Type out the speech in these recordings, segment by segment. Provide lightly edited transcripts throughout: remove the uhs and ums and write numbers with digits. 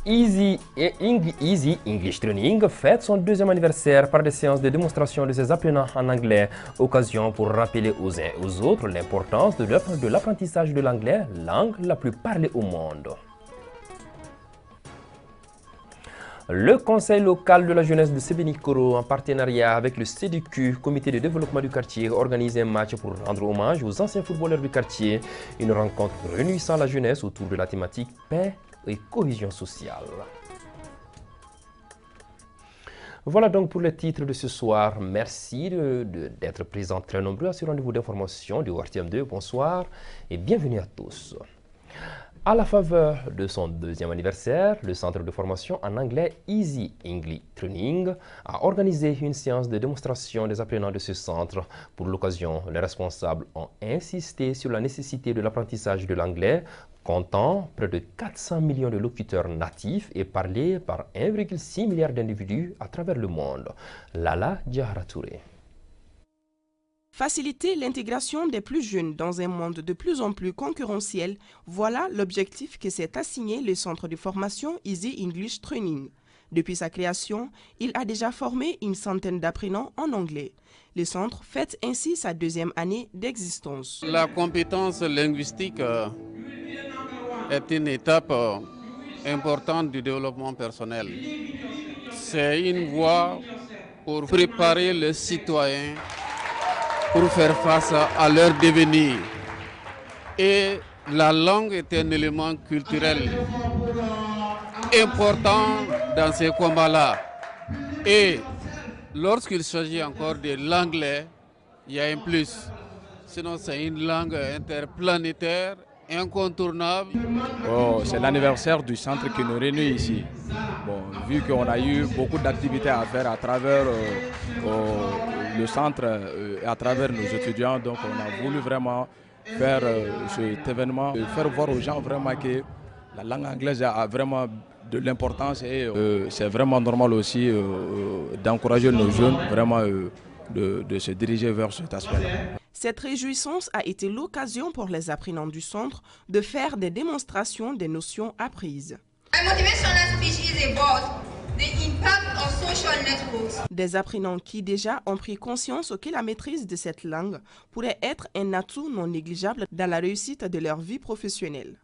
Easy English Training fête son deuxième anniversaire par des séances de démonstration de ses apprenants en anglais, occasion pour rappeler aux uns et aux autres l'importance de l'apprentissage de l'anglais, langue la plus parlée au monde. Le Conseil local de la jeunesse de Sébenikoro, en partenariat avec le CDQ, Comité de développement du quartier, organise un match pour rendre hommage aux anciens footballeurs du quartier. Une rencontre réunissant la jeunesse autour de la thématique paix et cohésion sociale. Voilà donc pour les titres de ce soir. Merci d'être présents très nombreux à ce rendez-vous d'information du RTM2. Bonsoir et bienvenue à tous. À la faveur de son deuxième anniversaire, le centre de formation en anglais Easy English Training a organisé une séance de démonstration des apprenants de ce centre. Pour l'occasion, les responsables ont insisté sur la nécessité de l'apprentissage de l'anglais, comptant près de 400 millions de locuteurs natifs et parlés par 1,6 milliard d'individus à travers le monde. Lala Diahara Touré. Faciliter l'intégration des plus jeunes dans un monde de plus en plus concurrentiel, voilà l'objectif que s'est assigné le centre de formation Easy English Training. Depuis sa création, il a déjà formé une centaine d'apprenants en anglais. Le centre fête ainsi sa deuxième année d'existence. La compétence linguistique est une étape importante du développement personnel. C'est une voie pour préparer les citoyens pour faire face à leur devenir. Et la langue est un élément culturel important dans ces combats-là. Et lorsqu'il s'agit encore de l'anglais, il y a un plus. Sinon, c'est une langue interplanétaire, incontournable. Oh, c'est l'anniversaire du centre qui nous réunit ici. Bon, vu qu'on a eu beaucoup d'activités à faire à travers le centre et à travers nos étudiants, donc on a voulu vraiment faire cet événement, faire voir aux gens vraiment que la langue anglaise a vraiment de l'importance et c'est vraiment normal aussi d'encourager nos jeunes vraiment de se diriger vers cet aspect-là. Cette réjouissance a été l'occasion pour les apprenants du centre de faire des démonstrations des notions apprises. Des apprenants qui déjà ont pris conscience que la maîtrise de cette langue pourrait être un atout non négligeable dans la réussite de leur vie professionnelle.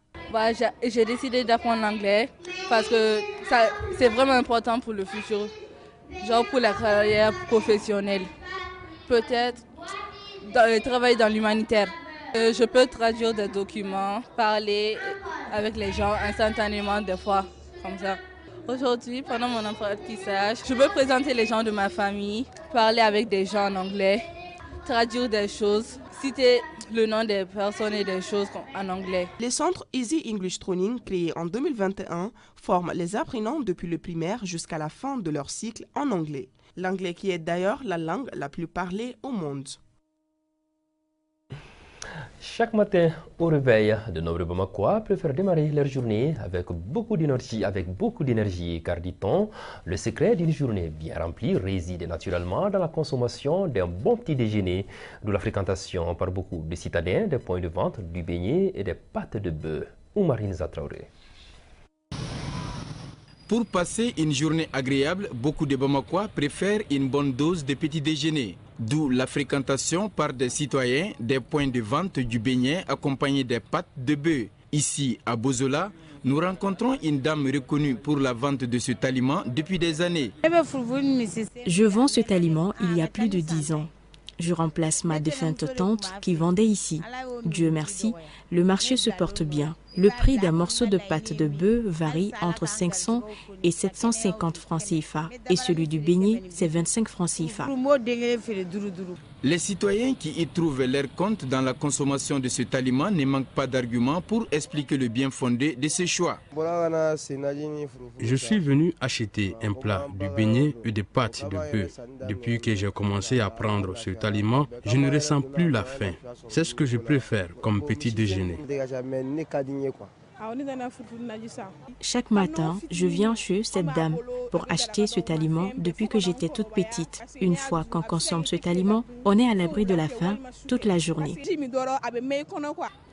J'ai décidé d'apprendre l'anglais parce que c'est vraiment important pour le futur, genre pour la carrière professionnelle. Peut-être travailler dans l'humanitaire. Je peux traduire des documents, parler avec les gens instantanément des fois, comme ça. Aujourd'hui, pendant mon apprentissage, je peux présenter les gens de ma famille, parler avec des gens en anglais, traduire des choses, citer le nom des personnes et des choses en anglais. Le centre Easy English Training, créé en 2021, forme les apprenants depuis le primaire jusqu'à la fin de leur cycle en anglais. L'anglais qui est d'ailleurs la langue la plus parlée au monde. Chaque matin au réveil, de nombreux Bamakois préfèrent démarrer leur journée avec beaucoup d'énergie, car dit-on, le secret d'une journée bien remplie réside naturellement dans la consommation d'un bon petit déjeuner, d'où la fréquentation par beaucoup de citadins des points de vente du beignet et des pâtes de bœuf. Oumarine Zatraoré. Pour passer une journée agréable, beaucoup de Bamakois préfèrent une bonne dose de petit déjeuner. D'où la fréquentation par des citoyens des points de vente du beignet accompagnés des pâtes de bœuf. Ici, à Bozola, nous rencontrons une dame reconnue pour la vente de cet aliment depuis des années. Je vends cet aliment il y a plus de 10 ans. Je remplace ma défunte tante qui vendait ici. Dieu merci, le marché se porte bien. Le prix d'un morceau de pâte de bœuf varie entre 500 et 750 francs CFA et celui du beignet, c'est 25 francs CFA. Les citoyens qui y trouvent leur compte dans la consommation de cet aliment ne manquent pas d'arguments pour expliquer le bien fondé de ce choix. Je suis venu acheter un plat du beignet et des pâtes de bœuf. Depuis que j'ai commencé à prendre cet aliment, je ne ressens plus la faim. C'est ce que je préfère comme petit déjeuner. Chaque matin, je viens chez cette dame pour acheter cet aliment depuis que j'étais toute petite. Une fois qu'on consomme cet aliment, on est à l'abri de la faim toute la journée.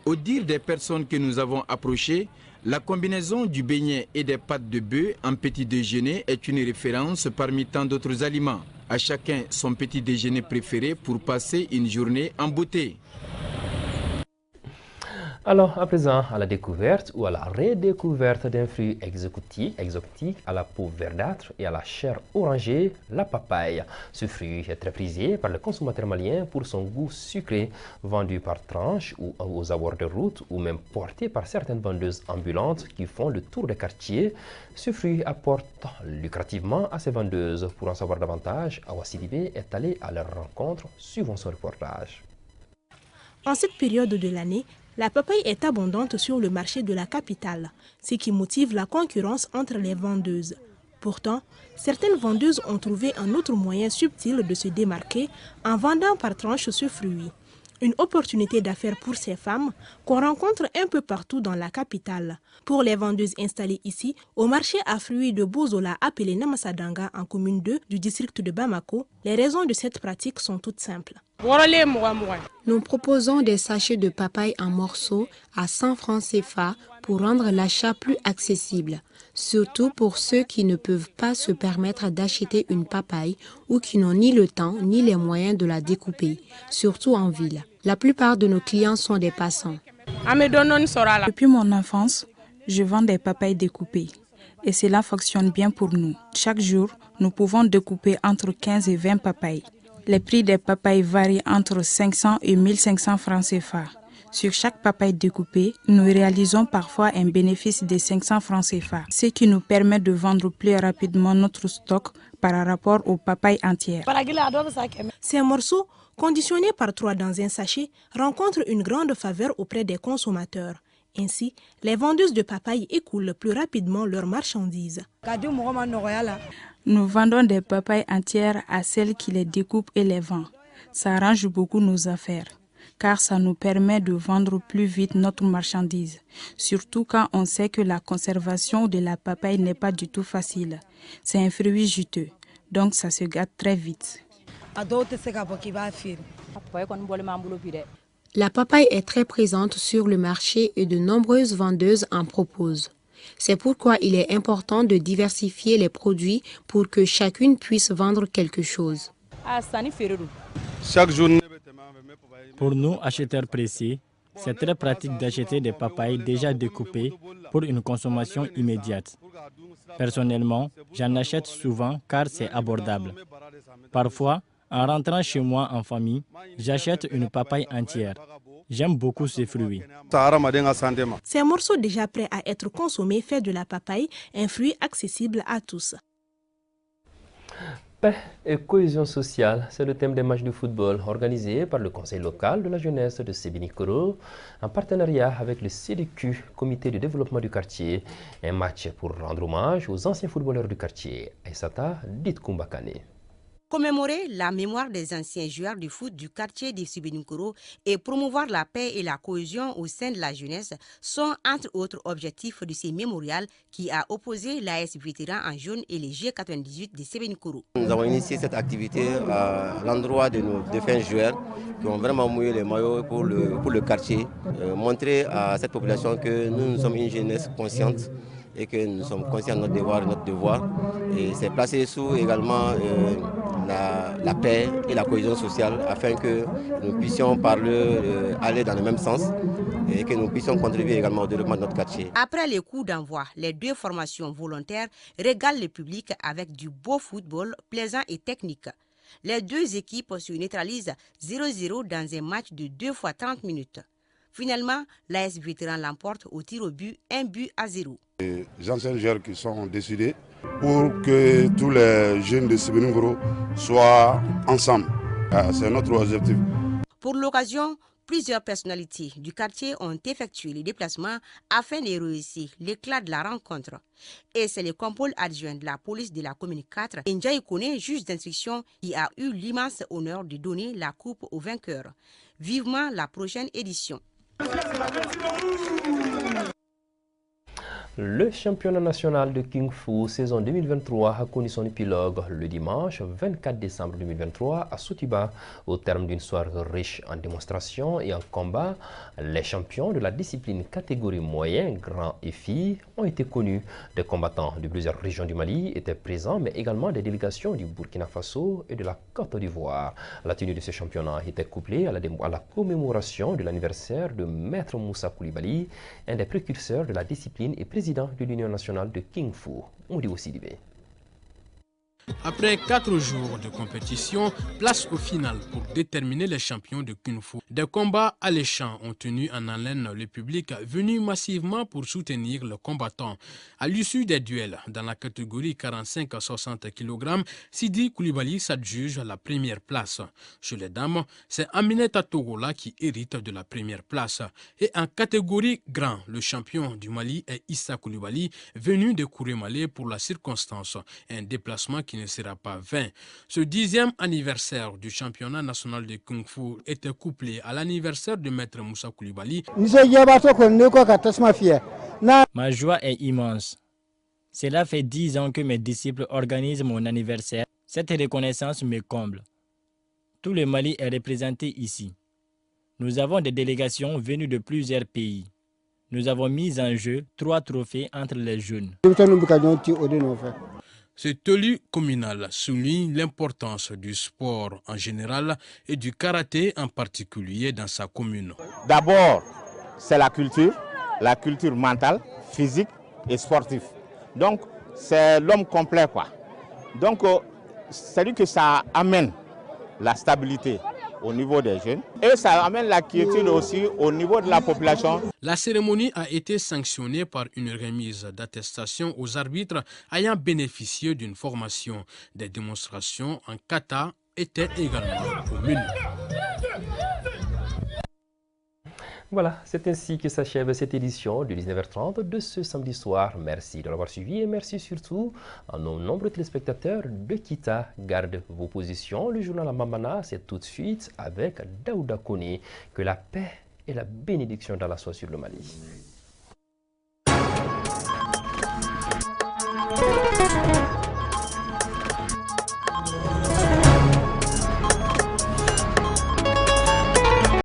Au dire des personnes que nous avons approchées, La combinaison du beignet et des pâtes de bœuf en petit déjeuner est une référence parmi tant d'autres aliments. À chacun son petit déjeuner préféré pour passer une journée en beauté. Alors, à présent, à la découverte ou à la redécouverte d'un fruit exotique à la peau verdâtre et à la chair orangée, la papaye. Ce fruit est très prisé par les consommateurs maliens pour son goût sucré, vendu par tranches ou aux abords de route ou même porté par certaines vendeuses ambulantes qui font le tour des quartiers. Ce fruit apporte lucrativement à ces vendeuses. Pour en savoir davantage, Awa Sidibé est allé à leur rencontre, suivant son reportage. En cette période de l'année, la papaye est abondante sur le marché de la capitale, ce qui motive la concurrence entre les vendeuses. Pourtant, certaines vendeuses ont trouvé un autre moyen subtil de se démarquer en vendant par tranche ce fruit. Une opportunité d'affaires pour ces femmes qu'on rencontre un peu partout dans la capitale. Pour les vendeuses installées ici, au marché à fruits de Bozola appelé Namasadanga en commune 2 du district de Bamako, les raisons de cette pratique sont toutes simples. Nous proposons des sachets de papaye en morceaux à 100 francs CFA pour rendre l'achat plus accessible, surtout pour ceux qui ne peuvent pas se permettre d'acheter une papaye ou qui n'ont ni le temps ni les moyens de la découper, surtout en ville. La plupart de nos clients sont des passants. Depuis mon enfance, je vends des papayes découpées et cela fonctionne bien pour nous. Chaque jour, nous pouvons découper entre 15 et 20 papayes. Les prix des papayes varient entre 500 et 1500 francs CFA. Sur chaque papaye découpée, nous réalisons parfois un bénéfice de 500 francs CFA, ce qui nous permet de vendre plus rapidement notre stock par rapport aux papayes entières. Ces morceaux, conditionnés par 3 dans un sachet, rencontrent une grande faveur auprès des consommateurs. Ainsi, les vendeuses de papaye écoulent plus rapidement leurs marchandises. Nous vendons des papayes entières à celles qui les découpent et les vendent. Ça arrange beaucoup nos affaires, car ça nous permet de vendre plus vite notre marchandise, surtout quand on sait que la conservation de la papaye n'est pas du tout facile. C'est un fruit juteux, donc ça se gâte très vite. La papaye est très présente sur le marché et de nombreuses vendeuses en proposent. C'est pourquoi il est important de diversifier les produits pour que chacune puisse vendre quelque chose. Pour nous, acheteurs précis, c'est très pratique d'acheter des papayes déjà découpées pour une consommation immédiate. Personnellement, j'en achète souvent car c'est abordable. Parfois, en rentrant chez moi en famille, j'achète une papaye entière. J'aime beaucoup ces fruits. Ces morceaux déjà prêts à être consommés fait de la papaye un fruit accessible à tous. Paix et cohésion sociale, c'est le thème des matchs de football organisés par le Conseil local de la jeunesse de Sébinikoro en partenariat avec le CDQ, Comité de développement du quartier. Un match pour rendre hommage aux anciens footballeurs du quartier. Aïssata Ditkumbakane. Commémorer la mémoire des anciens joueurs du foot du quartier de Sébinikoro et promouvoir la paix et la cohésion au sein de la jeunesse sont entre autres objectifs de ces mémorials qui a opposé l'AS Vétéran en jaune et les G98 de Sébinikoro. Nous avons initié cette activité à l'endroit de nos défunts joueurs qui ont vraiment mouillé les maillots pour le quartier, montrer à cette population que nous sommes une jeunesse consciente et que nous sommes conscients de notre devoir. Et c'est placer sous également la paix et la cohésion sociale afin que nous puissions aller dans le même sens et que nous puissions contribuer également au développement de notre quartier. Après les coups d'envoi, les 2 formations volontaires régalent le public avec du beau football plaisant et technique. Les 2 équipes se neutralisent 0-0 dans un match de 2 fois 30 minutes. Finalement, l'AS Vétéran l'emporte au tir au but 1-0. Les anciens joueurs qui sont décidés pour que tous les jeunes de Sébinikoro soient ensemble. C'est notre objectif. Pour l'occasion, plusieurs personnalités du quartier ont effectué les déplacements afin de réussir l'éclat de la rencontre. Et c'est le compôle adjoint de la police de la commune 4, Ndiaye Kone, juge d'instruction, qui a eu l'immense honneur de donner la coupe aux vainqueurs. Vivement la prochaine édition. Le championnat national de Kung Fu saison 2023 a connu son épilogue le dimanche 24 décembre 2023 à Sotiba. Au terme d'une soirée riche en démonstrations et en combats, les champions de la discipline catégorie moyen, grand et filles ont été connus. Des combattants de plusieurs régions du Mali étaient présents, mais également des délégations du Burkina Faso et de la Côte d'Ivoire. La tenue de ce championnat était couplée à la commémoration de l'anniversaire de Maître Moussa Koulibaly, un des précurseurs de la discipline et président de l'Union nationale de Kung Fu. Modibo Sidibé. Après 4 jours de compétition, place au final pour déterminer les champions de Kung Fu. Des combats alléchants ont tenu en haleine le public venu massivement pour soutenir le combattant. À l'issue des duels, dans la catégorie 45 à 60 kg, Sidi Koulibaly s'adjuge la première place. Chez les dames, c'est Aminata Togola qui hérite de la première place. Et en catégorie grand, le champion du Mali est Issa Koulibaly, venu de Kourémalé pour la circonstance, un déplacement qui ne sera pas vain. Ce 10e anniversaire du championnat national de Kung Fu était couplé à l'anniversaire de Maître Moussa Koulibaly. Ma joie est immense. Cela fait 10 ans que mes disciples organisent mon anniversaire. Cette reconnaissance me comble. Tout le Mali est représenté ici. Nous avons des délégations venues de plusieurs pays. Nous avons mis en jeu 3 trophées entre les jeunes. Cet élu communal souligne l'importance du sport en général et du karaté en particulier dans sa commune. D'abord, c'est la culture mentale, physique et sportive. Donc, c'est l'homme complet, quoi. Donc, c'est-à-dire que ça amène la stabilité au niveau des jeunes et ça amène la quiétude aussi au niveau de la population. La cérémonie a été sanctionnée par une remise d'attestation aux arbitres ayant bénéficié d'une formation. Des démonstrations en kata étaient également au menu. Voilà, c'est ainsi que s'achève cette édition de 19h30 de ce samedi soir. Merci de l'avoir suivi et merci surtout à nos nombreux téléspectateurs de Kita. Gardez vos positions. Le journal à Mamana, c'est tout de suite avec Daouda Kone. Que la paix et la bénédiction d'Allah soient sur le Mali.